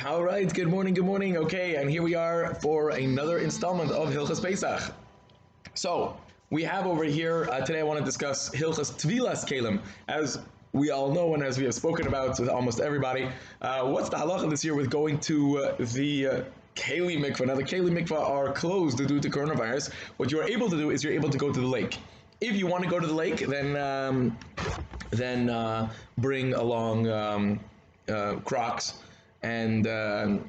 All right, good morning, good morning. Okay, and here we are for another installment of Hilchos Pesach. So, we have over here, today I want to discuss Hilchos Tevilas Keilim. As we all know and as we have spoken about with almost everybody, what's the halacha this year with going to the Keilim mikvah? Now, the Keilim mikvah are closed due to coronavirus. What you're able to do is you're able to go to the lake. If you want to go to the lake, then bring along Crocs and a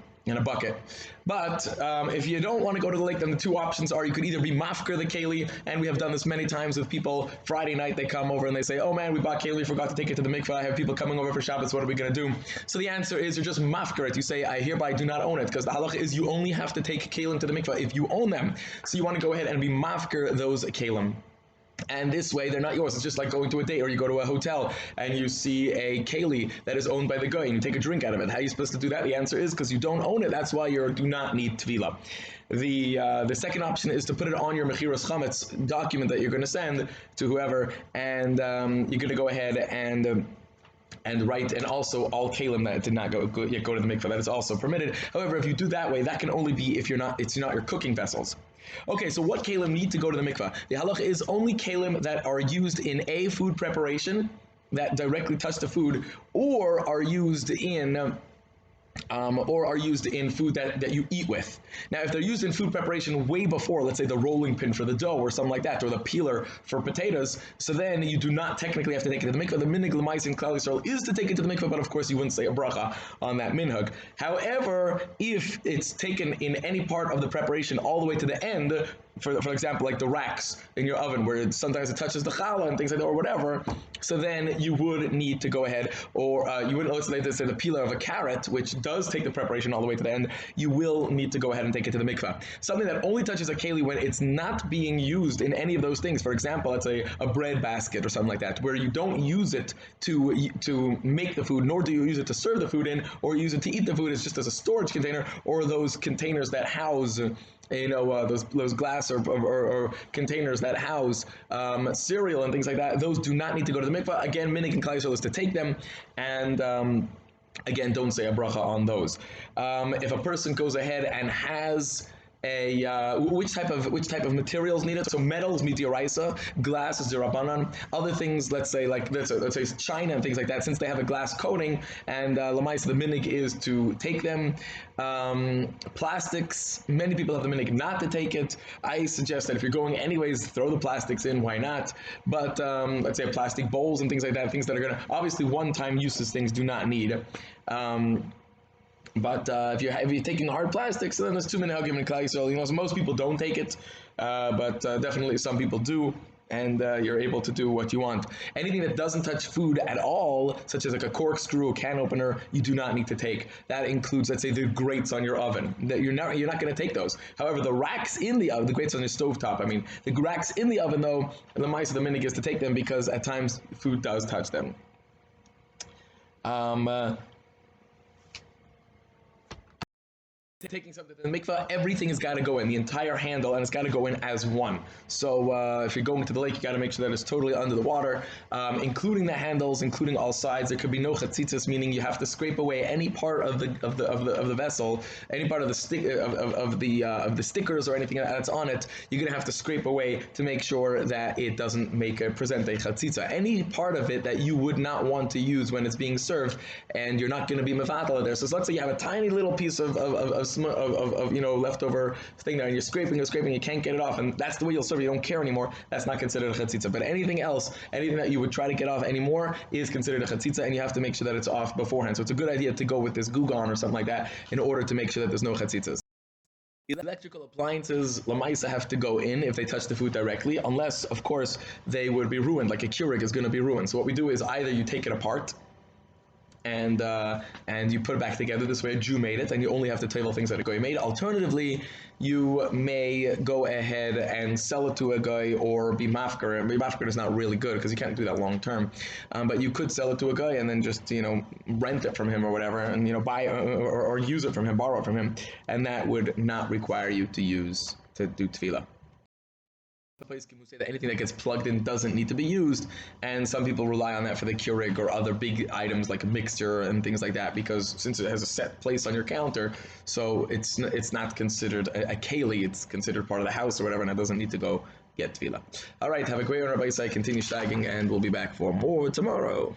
bucket. But if you don't want to go to the lake, then the two options are you could either be mafker the keli, and we have done this many times with people. Friday night they come over and they say, "Oh man, we bought keli, forgot to take it to the mikvah. I have people coming over for Shabbos. What are we going to do?" So the answer is you're just mafker it. You say, "I hereby do not own it," because the halacha is you only have to take kelim to the mikvah if you own them. So you want to go ahead and be mafker those kelim. And this way, they're not yours. It's just like going to a date, or you go to a hotel and you see a keli that is owned by the guy, and you take a drink out of it. How are you supposed to do that? The answer is because you don't own it. That's why you do not need tevilah. The second option is to put it on your mechiras chametz document that you're going to send to whoever, and you're going to go ahead and write, and also all kelim that did not go to the mikveh, that is also permitted. However, if you do that way, that can only be if it's not your cooking vessels. Okay, so what kelim need to go to the mikveh? The halacha is only kelim that are used in a food preparation that directly touch the food, or are used in food that you eat with. Now, if they're used in food preparation way before, let's say the rolling pin for the dough or something like that, or the peeler for potatoes, so then you do not technically have to take it to the mikveh. The minhag l'maisa in Klal Yisrael is to take it to the mikveh, but of course you wouldn't say a bracha on that minhag. However, if it's taken in any part of the preparation all the way to the end, for example, like the racks in your oven, where sometimes it touches the challah and things like that, or whatever, so then you would need to go ahead, or you wouldn't, let's say the peeler of a carrot, which does take the preparation all the way to the end, you will need to go ahead and take it to the mikvah. Something that only touches a keli when it's not being used in any of those things. For example, let's say a bread basket or something like that, where you don't use it to make the food, nor do you use it to serve the food in, or use it to eat the food. It's just as a storage container, or those containers that house those glass or containers that house cereal and things like that. Those do not need to go to the mikvah. Again, minhag in Klal Yisrael is to take them, and again, don't say a bracha on those. If a person goes ahead and has which type of materials needed? So metals midioraisa, glass is derabanan. Other things, let's say china and things like that, since they have a glass coating, and lamaisa, the minhag is to take them. Plastics, many people have the minhag not to take it. I suggest that if you're going anyways, throw the plastics in. Why not? But let's say plastic bowls and things like that, things that are going to obviously one-time uses, things do not need. But if you're taking hard plastics, then there's too many minhagim in Klal Yisrael. So most people don't take it, but definitely some people do, and you're able to do what you want. Anything that doesn't touch food at all, such as like a corkscrew, a can opener, you do not need to take. That includes, let's say, the grates on your oven. That you're not going to take those. However, the racks in the oven, the grates on your stovetop, the racks in the oven, though, the mice of the minhag is to take them because at times food does touch them. Taking something to the mikvah, everything has got to go in, the entire handle, and it's got to go in as one. So if you're going to the lake, you got to make sure that it's totally under the water, including the handles, including all sides. There could be no chatzitzas, meaning you have to scrape away any part of the vessel, any part of the stickers or anything that's on it. You're gonna have to scrape away to make sure that it doesn't present a chatzitza. Any part of it that you would not want to use when it's being served, and you're not going to be mevatel there. So let's say you have a tiny little piece of leftover thing there, and you're scraping, you can't get it off, and that's the way you'll serve. You don't care anymore. That's not considered a chatzitza. But anything else, anything that you would try to get off anymore, is considered a chatzitza, and you have to make sure that it's off beforehand. So it's a good idea to go with this gugan or something like that in order to make sure that there's no chatzitzas. Electrical appliances, lamaisa, have to go in if they touch the food directly, unless, of course, they would be ruined. Like a Keurig is going to be ruined. So what we do is either you take it apart, and you put it back together. This way a Jew made it, and you only have to table things that a guy made. Alternatively, you may go ahead and sell it to a guy or be mafker. Mafker is not really good because you can't do that long term, but you could sell it to a guy and then just rent it from him or whatever, and buy or use it from him, borrow it from him, and that would not require you to do tefillah. Who say that anything that gets plugged in doesn't need to be used, and some people rely on that for the Keurig or other big items like a mixture and things like that, because since it has a set place on your counter, so it's not considered a Keilim, it's considered part of the house or whatever, and it doesn't need to go get Tevilah. All right, have a great one, Rabbi. Continue shagging, and we'll be back for more tomorrow.